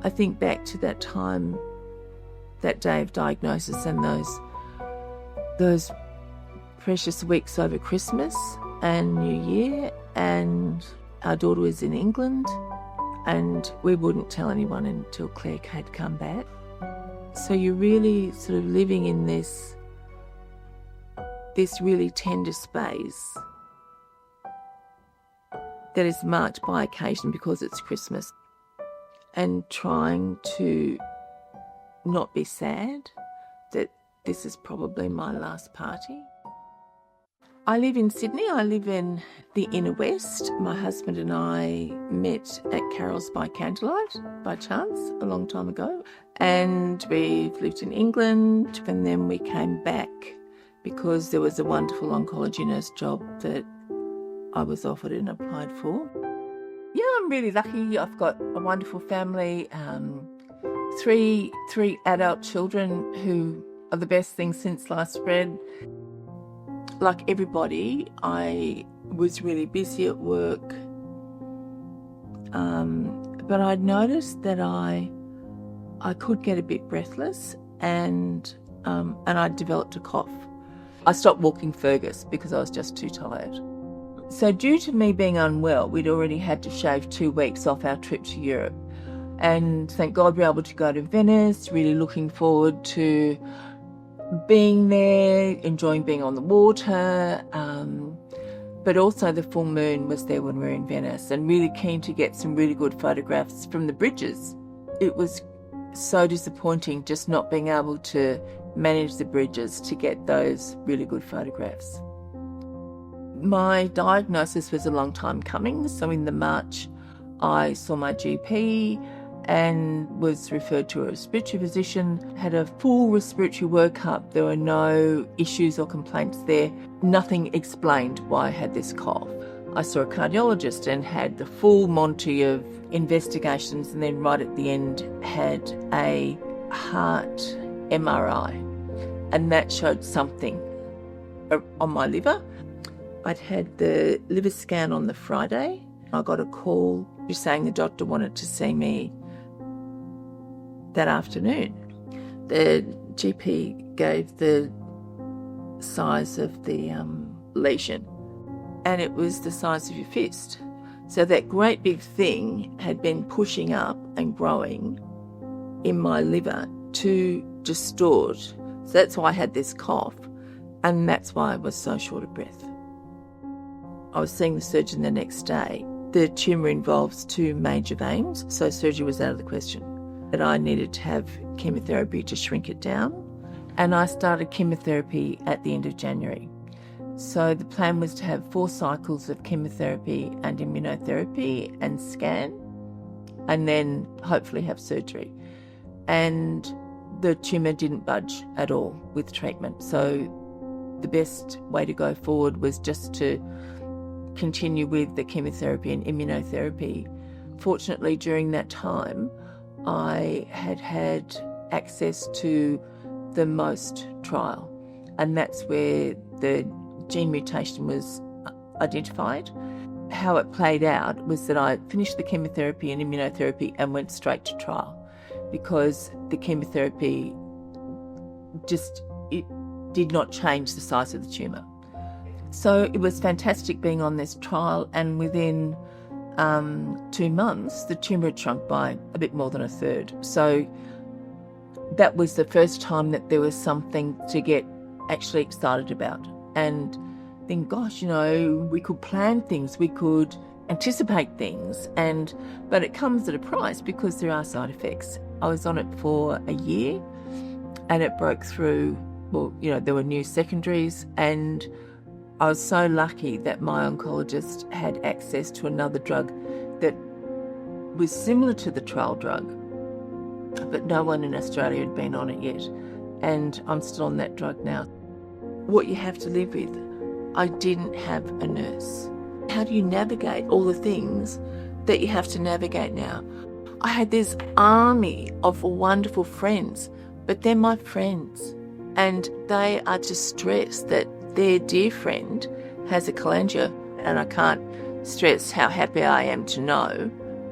I think back to that time, that day of diagnosis, and those precious weeks over Christmas and New Year, and our daughter was in England, and we wouldn't tell anyone until Claire had come back. So you're really sort of living in this really tender space that is marked by occasion because it's Christmas, and trying to not be sad that this is probably my last party. I live in Sydney. I live in the inner west. My husband and I met at Carol's by candlelight by chance a long time ago, and we've lived in England, and then we came back because there was a wonderful oncology nurse job that I was offered and applied for. Yeah, I'm really lucky. I've got a wonderful family, three adult children who are the best thing since sliced bread. Like everybody, I was really busy at work, but I'd noticed that I could get a bit breathless, and I developed a cough. I stopped walking Fergus because I was just too tired. So due to me being unwell, we'd already had to shave 2 weeks off our trip to Europe. And thank God we were able to go to Venice, really looking forward to being there, enjoying being on the water. But also the full moon was there when we were in Venice, and really keen to get some really good photographs from the bridges. It was so disappointing just not being able to manage the bridges to get those really good photographs. My diagnosis was a long time coming. So in the March, I saw my GP and was referred to a respiratory physician, had a full respiratory workup. There were no issues or complaints there. Nothing explained why I had this cough. I saw a cardiologist and had the full monty of investigations, and then right at the end had a heart MRI, and that showed something on my liver. I'd had the liver scan on the Friday. I got a call saying the doctor wanted to see me that afternoon. The GP gave the size of the lesion, and it was the size of your fist. So that great big thing had been pushing up and growing in my liver to distort. So that's why I had this cough, and that's why I was so short of breath. I was seeing the surgeon the next day. The tumour involves 2 major veins, so surgery was out of the question. But I needed to have chemotherapy to shrink it down, and I started chemotherapy at the end of January. So the plan was to have 4 cycles of chemotherapy and immunotherapy and scan, and then hopefully have surgery. And the tumour didn't budge at all with treatment. So the best way to go forward was just to continue with the chemotherapy and immunotherapy. Fortunately, during that time, I had had access to the MOST trial, and that's where the gene mutation was identified. How it played out was that I finished the chemotherapy and immunotherapy and went straight to trial, because the chemotherapy it did not change the size of the tumour. So it was fantastic being on this trial, and within 2 months, the tumour had shrunk by a bit more than 1/3. So that was the first time that there was something to get actually excited about, and think, gosh, we could plan things, we could anticipate things, but it comes at a price because there are side effects. I was on it for a year, and it broke through. Well, there were new secondaries, and I was so lucky that my oncologist had access to another drug that was similar to the trial drug, but no one in Australia had been on it yet, and I'm still on that drug now. What you have to live with. I didn't have a nurse. How do you navigate all the things that you have to navigate now? I had this army of wonderful friends, but they're my friends, and they are distressed that their dear friend has a cholangio, and I can't stress how happy I am to know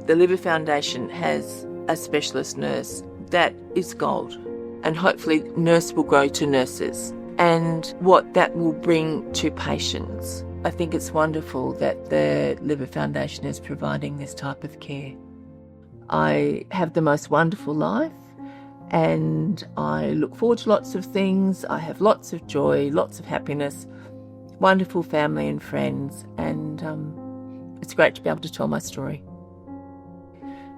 the Liver Foundation has a specialist nurse, that is gold. And hopefully nurse will grow to nurses and what that will bring to patients. I think it's wonderful that the Liver Foundation is providing this type of care. I have the most wonderful life and I look forward to lots of things. I have lots of joy, lots of happiness, wonderful family and friends, and it's great to be able to tell my story.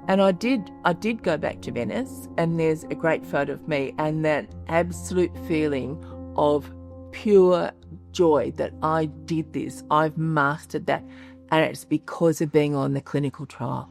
And I did go back to Venice, and there's a great photo of me and that absolute feeling of pure joy that I did this. I've mastered that, and it's because of being on the clinical trial.